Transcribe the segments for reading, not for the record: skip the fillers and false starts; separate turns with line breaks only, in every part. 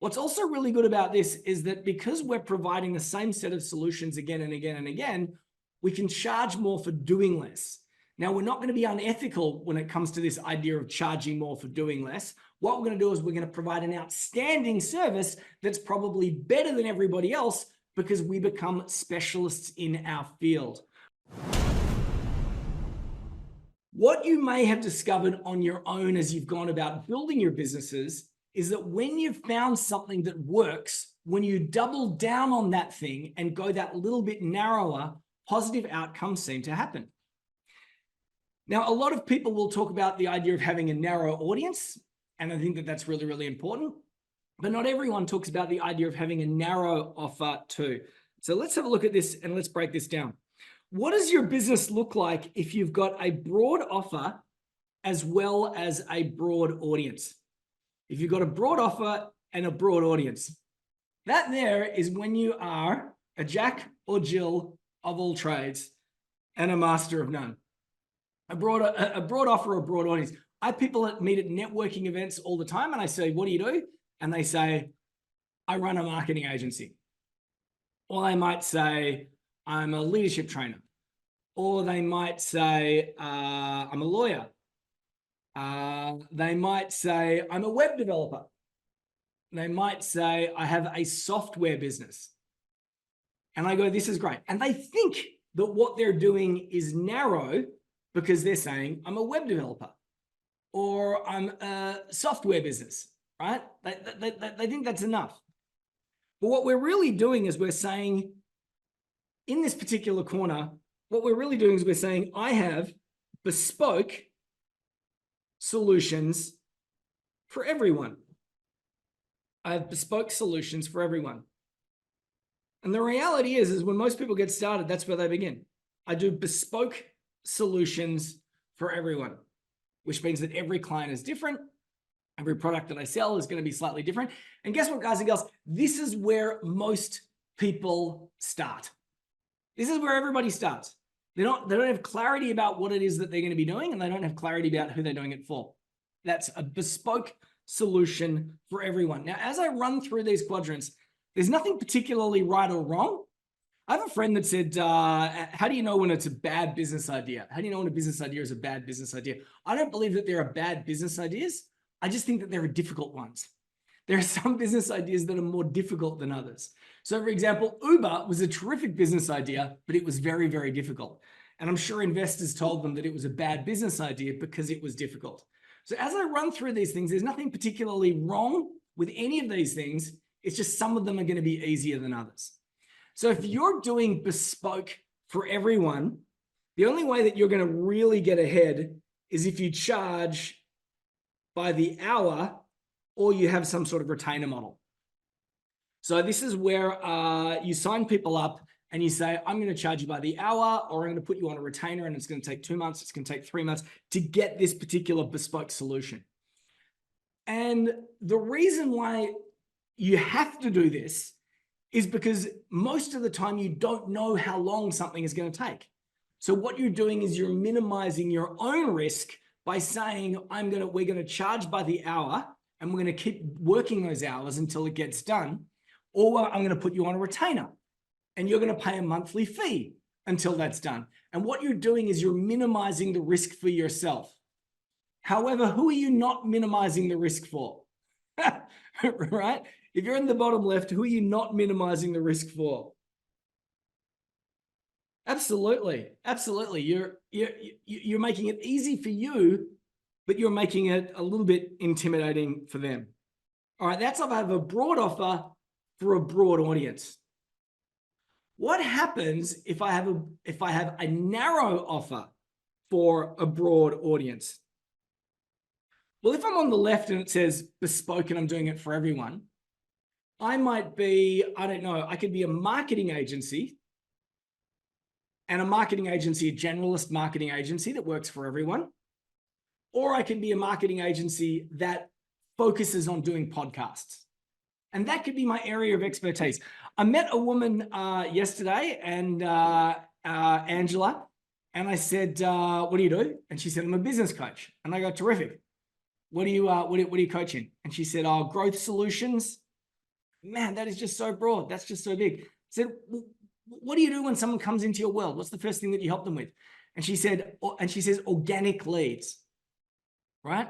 What's also really good about this is that because we're providing the same set of solutions again and again and again, we can charge more for doing less. Now, we're not going to be unethical when it comes to this idea of charging more for doing less. What we're going to do is we're going to provide an outstanding service that's probably better than everybody else because we become specialists in our field. What you may have discovered on your own as you've gone about building your businesses is that when you've found something that works, when you double down on that thing and go that little bit narrower, positive outcomes seem to happen. Now, a lot of people will talk about the idea of having a narrow audience, and I think that that's really, really important. But not everyone talks about the idea of having a narrow offer too. So let's have a look at this and let's break this down. What does your business look like if you've got a broad offer as well as a broad audience? If you've got a broad offer and a broad audience, that there is when you are a Jack or Jill of all trades and a master of none. A broad offer, a broad audience. I have people that meet at networking events all the time and I say, what do you do? And they say, I run a marketing agency. Or they might say, I'm a leadership trainer. Or they might say, I'm a lawyer. They might say, I'm a web developer. They might say, I have a software business. And I go, this is great. And they think that what they're doing is narrow because they're saying, I'm a web developer or I'm a software business, right? They think that's enough. But what we're really doing is we're saying, in this particular corner, what we're really doing is we're saying, I have bespoke solutions for everyone. I have bespoke solutions for everyone. And the reality is when most people get started, that's where they begin. I do bespoke solutions for everyone, which means that every client is different. Every product that I sell is going to be slightly different. And guess what, guys and girls? This is where most people start. This is where everybody starts. They don't have clarity about what it is that they're going to be doing, and they don't have clarity about who they're doing it for. That's a bespoke solution for everyone. Now, as I run through these quadrants, there's nothing particularly right or wrong. I have a friend that said, how do you know when it's a bad business idea? How do you know when a business idea is a bad business idea? I don't believe that there are bad business ideas. I just think that there are difficult ones. There are some business ideas that are more difficult than others. So for example, Uber was a terrific business idea, but it was very, very difficult. And I'm sure investors told them that it was a bad business idea because it was difficult. So as I run through these things, there's nothing particularly wrong with any of these things. It's just some of them are going to be easier than others. So if you're doing bespoke for everyone, the only way that you're going to really get ahead is if you charge by the hour or you have some sort of retainer model. So this is where you sign people up and you say, I'm going to charge you by the hour, or I'm going to put you on a retainer and it's going to take 2 months, it's going to take 3 months to get this particular bespoke solution. And the reason why you have to do this is because most of the time you don't know how long something is going to take. So what you're doing is you're minimizing your own risk by saying, we're going to charge by the hour and we're going to keep working those hours until it gets done. Or I'm going to put you on a retainer and you're going to pay a monthly fee until that's done. And what you're doing is you're minimizing the risk for yourself. However, who are you not minimizing the risk for? Right? If you're in the bottom left, who are you not minimizing the risk for? Absolutely. Absolutely. You're making it easy for you, but you're making it a little bit intimidating for them. All right. That's if I have a broad offer for a broad audience. What happens if I have a narrow offer for a broad audience? Well, if I'm on the left and it says bespoke and I'm doing it for everyone, I might be, I don't know, I could be a marketing agency, and a marketing agency, a generalist marketing agency that works for everyone. Or I can be a marketing agency that focuses on doing podcasts. And that could be my area of expertise. I met a woman yesterday, and Angela, and I said, what do you do? And she said, I'm a business coach. And I go, terrific. What are you coaching? And she said, growth solutions, Man, that is just so broad. That's just so big. I said, what do you do when someone comes into your world? What's the first thing that you help them with? And she said, and she says, organic leads, right?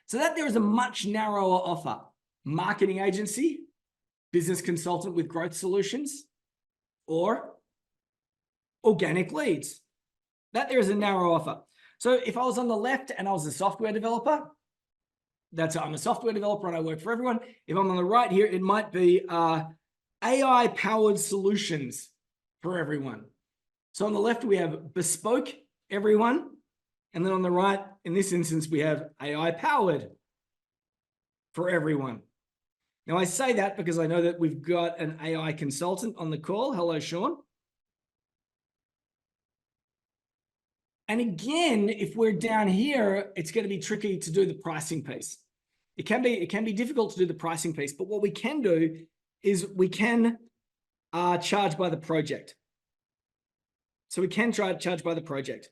So that there is a much narrower offer. Marketing agency, business consultant with growth solutions, or organic leads. That there is a narrow offer. So if I was on the left and I was a software developer, I'm a software developer and I work for everyone. If I'm on the right here, it might be AI-powered solutions for everyone. So on the left, we have bespoke everyone. And then on the right, in this instance, we have AI-powered for everyone. Now, I say that because I know that we've got an AI consultant on the call. Hello, Sean. And again, if we're down here, it's going to be tricky to do the pricing piece. It can be difficult to do the pricing piece, but what we can do is we can charge by the project. So we can charge by the project.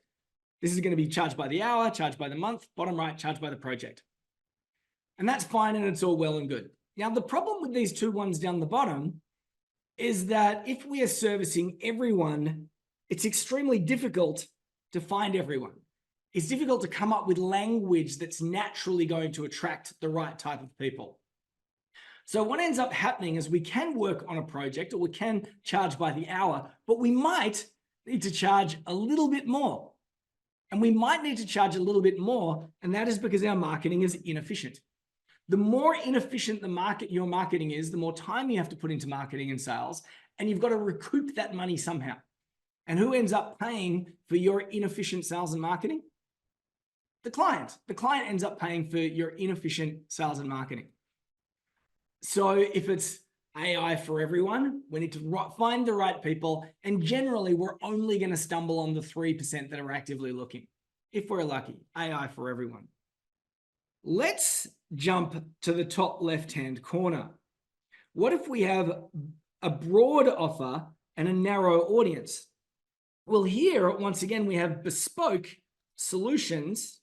This is going to be charged by the hour, charged by the month, bottom right, charged by the project. And that's fine, and it's all well and good. Now, the problem with these two ones down the bottom is that if we are servicing everyone, it's extremely difficult to find everyone. It's difficult to come up with language that's naturally going to attract the right type of people. So what ends up happening is we can work on a project, or we can charge by the hour, but we might need to charge a little bit more. And we might need to charge a little bit more, and that is because our marketing is inefficient. The more inefficient your marketing is, the more time you have to put into marketing and sales, and you've got to recoup that money somehow. And who ends up paying for your inefficient sales and marketing? The client. The client ends up paying for your inefficient sales and marketing. So if it's AI for everyone, we need to find the right people. And generally, we're only going to stumble on the 3% that are actively looking, if we're lucky. AI for everyone. Let's jump to the top left-hand corner. What if we have a broad offer and a narrow audience? Well, here, once again, we have bespoke solutions,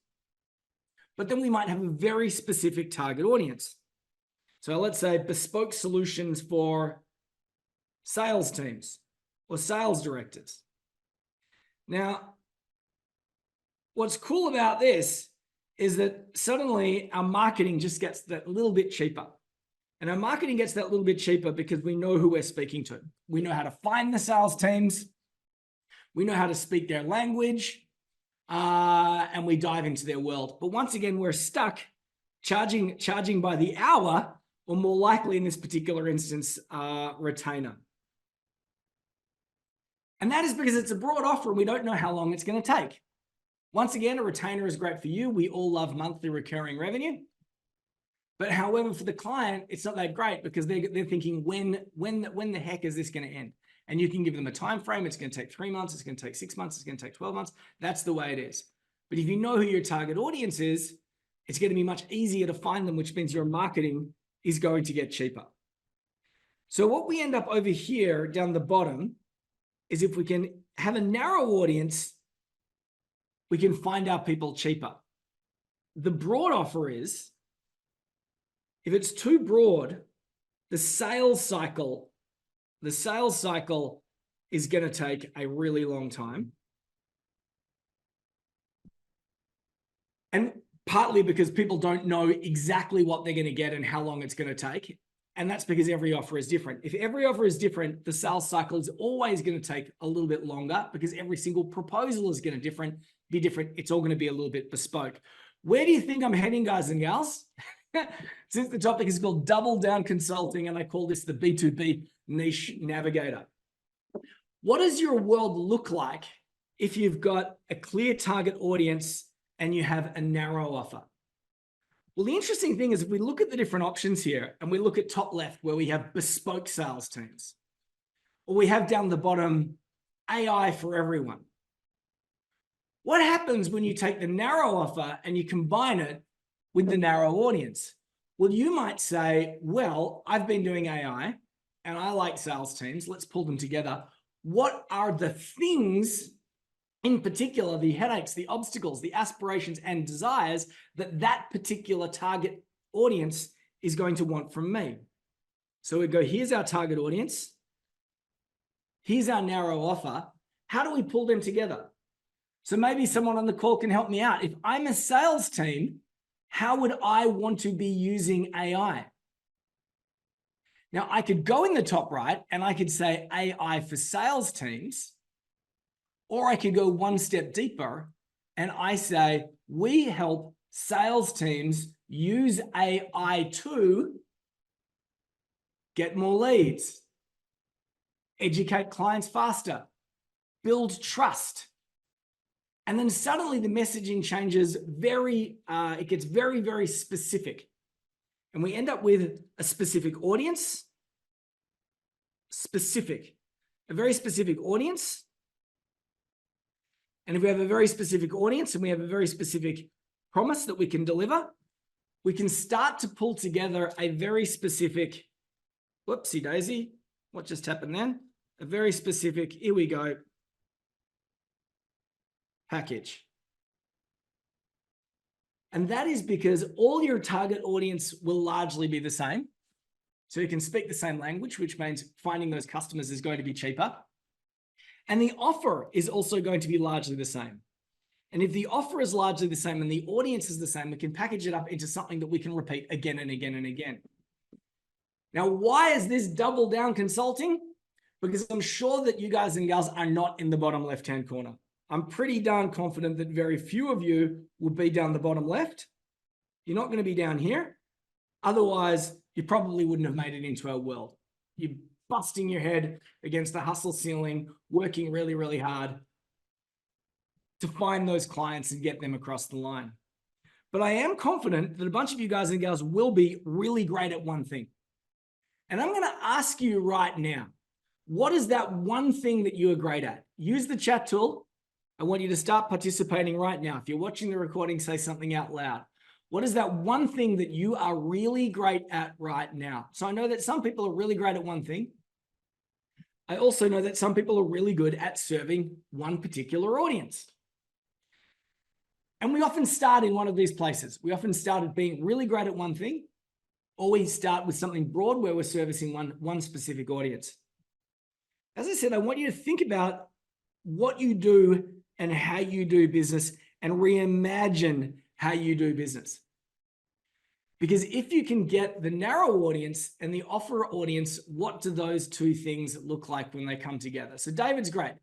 but then we might have a very specific target audience. So let's say bespoke solutions for sales teams or sales directors. Now, what's cool about this is that suddenly our marketing just gets that little bit cheaper. And our marketing gets that little bit cheaper because we know who we're speaking to. We know how to find the sales teams. We know how to speak their language. And we dive into their world. But once again, we're stuck charging by the hour, or more likely in this particular instance, retainer. And that is because it's a broad offer and we don't know how long it's going to take. Once again, a retainer is great for you. We all love monthly recurring revenue. But however, for the client, it's not that great because they're thinking, when the heck is this going to end? And you can give them a time frame. It's going to take 3 months. It's going to take 6 months. It's going to take 12 months. That's the way it is. But if you know who your target audience is, it's going to be much easier to find them, which means your marketing is going to get cheaper. So what we end up over here down the bottom is if we can have a narrow audience, we can find our people cheaper. The broad offer is, if it's too broad, the sales cycle is going to take a really long time. And partly because people don't know exactly what they're going to get and how long it's going to take. And that's because every offer is different. If every offer is different, the sales cycle is always going to take a little bit longer because every single proposal is going to be different. It's all going to be a little bit bespoke. Where do you think I'm heading, guys and gals? Since the topic is called Double Down Consulting, and I call this the B2B Niche Navigator. What does your world look like if you've got a clear target audience and you have a narrow offer? Well, the interesting thing is if we look at the different options here and we look at top left where we have bespoke sales teams, or we have down the bottom AI for everyone. What happens when you take the narrow offer and you combine it with the narrow audience? Well, you might say, well, I've been doing AI and I like sales teams. Let's pull them together. What are the things, in particular, the headaches, the obstacles, the aspirations and desires that particular target audience is going to want from me? So we go, here's our target audience. Here's our narrow offer. How do we pull them together? So maybe someone on the call can help me out. If I'm a sales team, how would I want to be using AI? Now, I could go in the top right and I could say AI for sales teams, or I could go one step deeper and I say, we help sales teams use AI to get more leads, educate clients faster, build trust. And then suddenly the messaging changes it gets very, very specific. And we end up with a specific audience, a very specific audience. And if we have a very specific audience and we have a very specific promise that we can deliver, we can start to pull together a very specific, whoopsie daisy, what just happened then? A very specific, here we go, package. And that is because all your target audience will largely be the same. So you can speak the same language, which means finding those customers is going to be cheaper. And the offer is also going to be largely the same. And if the offer is largely the same and the audience is the same, we can package it up into something that we can repeat again and again and again. Now, why is this double down consulting? Because I'm sure that you guys and gals are not in the bottom left-hand corner. I'm pretty darn confident that very few of you will be down the bottom left. You're not going to be down here. Otherwise, you probably wouldn't have made it into our world. You're busting your head against the hustle ceiling, working really, really hard to find those clients and get them across the line. But I am confident that a bunch of you guys and gals will be really great at one thing. And I'm going to ask you right now, what is that one thing that you are great at? Use the chat tool. I want you to start participating right now. If you're watching the recording, say something out loud. What is that one thing that you are really great at right now? So I know that some people are really great at one thing. I also know that some people are really good at serving one particular audience. And we often start in one of these places. We often start at being really great at one thing, or we start with something broad where we're servicing one specific audience. As I said, I want you to think about what you do and how you do business and reimagine how you do business. Because if you can get the narrow audience and the offer audience, what do those two things look like when they come together? So David's great.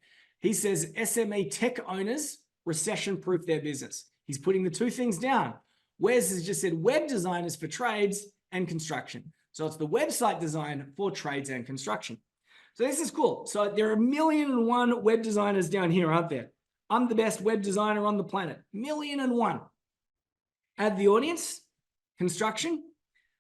He says SME tech owners recession-proof their business. He's putting the two things down. Wes has just said web designers for trades and construction. So it's the website design for trades and construction. So this is cool. So there are 1,000,001 web designers down here, aren't there? I'm the best web designer on the planet. 1,000,001. Add the audience, construction.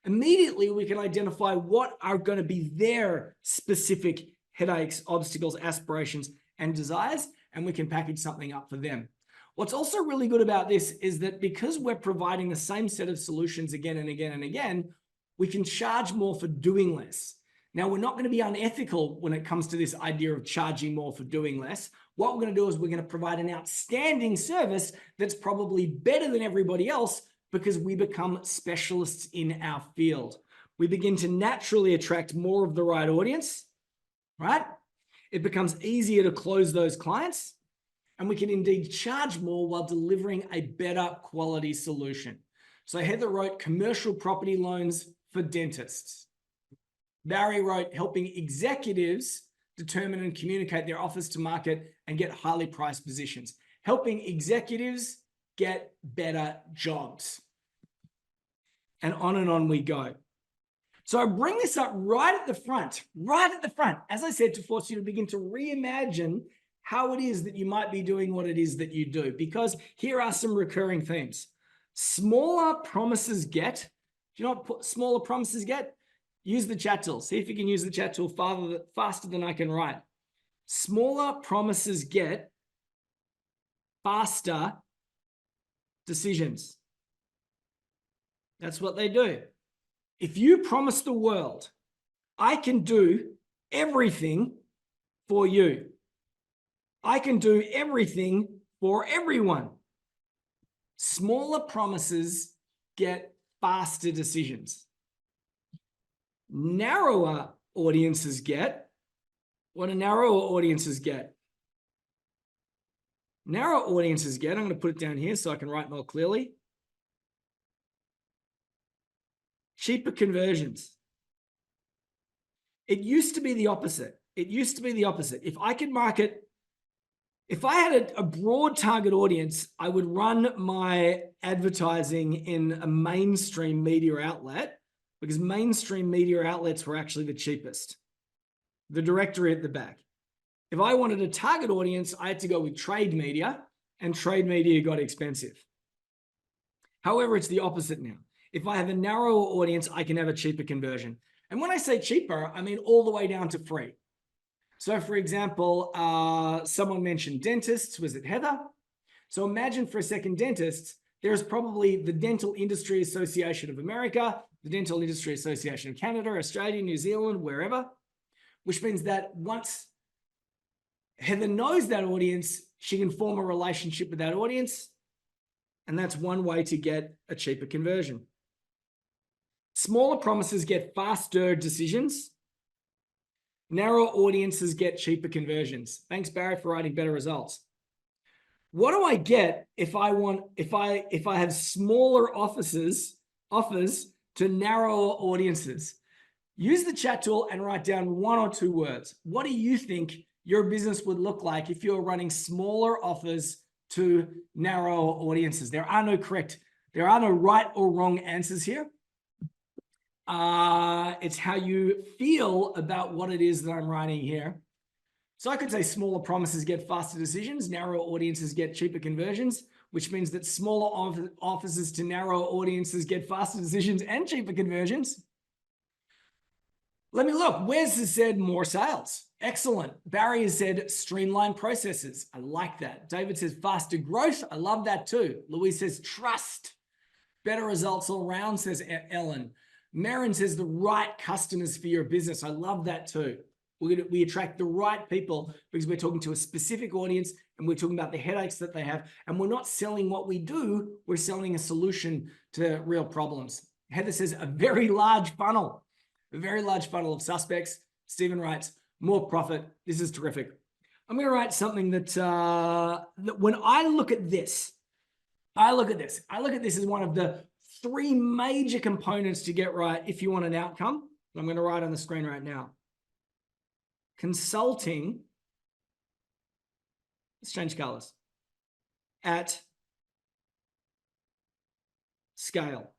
Immediately we can identify what are going to be their specific headaches, obstacles, aspirations, and desires, and we can package something up for them. What's also really good about this is that because we're providing the same set of solutions again and again and again, we can charge more for doing less. Now, we're not going to be unethical when it comes to this idea of charging more for doing less. What we're going to do is we're going to provide an outstanding service that's probably better than everybody else because we become specialists in our field. We begin to naturally attract more of the right audience, right? It becomes easier to close those clients, and we can indeed charge more while delivering a better quality solution. So Heather wrote commercial property loans for dentists. Barry wrote helping executives determine and communicate their offers to market and get highly priced positions. Helping executives get better jobs. And on we go. So I bring this up right at the front, as I said, to force you to begin to reimagine how it is that you might be doing what it is that you do, because here are some recurring themes. Smaller promises get. Do you know what smaller promises get? Use the chat tool. See if you can use the chat tool faster than I can write. Smaller promises get faster decisions. That's what they do. If you promise the world, I can do everything for you. I can do everything for everyone. Smaller promises get faster decisions. narrower audiences get? What do narrower audiences get? Narrow audiences get, I'm going to put it down here so I can write more clearly. Cheaper conversions. It used to be the opposite. It used to be the opposite. If I could market, if I had a broad target audience, I would run my advertising in a mainstream media outlet, because mainstream media outlets were actually the cheapest. The directory at the back. If I wanted a target audience, I had to go with trade media, and trade media got expensive. However, it's the opposite now. If I have a narrower audience, I can have a cheaper conversion. And when I say cheaper, I mean all the way down to free. So for example, someone mentioned dentists. Was it Heather? So imagine for a second dentists, there's probably the Dental Industry Association of America, the Dental Industry Association of Canada, Australia, New Zealand, wherever, which means that once Heather knows that audience, she can form a relationship with that audience. And that's one way to get a cheaper conversion. Smaller promises get faster decisions. Narrow audiences get cheaper conversions. Thanks, Barry, for writing better results. What do I get if I have smaller offers to narrower audiences? Use the chat tool and write down 1 or 2 words. What do you think your business would look like if you're running smaller offers to narrower audiences? There are no right or wrong answers here. It's how you feel about what it is that I'm writing here. So I could say smaller promises get faster decisions, narrow audiences get cheaper conversions, which means that smaller offers to narrow audiences get faster decisions and cheaper conversions. Let me look. Wes has said more sales. Excellent. Barry has said streamline processes. I like that. David says faster growth. I love that too. Louise says trust. Better results all around, says Ellen. Marin says the right customers for your business. I love that too. We attract the right people because we're talking to a specific audience and we're talking about the headaches that they have. And we're not selling what we do. We're selling a solution to real problems. Heather says a very large funnel. A very large funnel of suspects. Stephen writes, more profit. This is terrific. I'm going to write something that when I look at this as one of the 3 major components to get right if you want an outcome. I'm going to write on the screen right now. Consulting, let's change colors, at scale.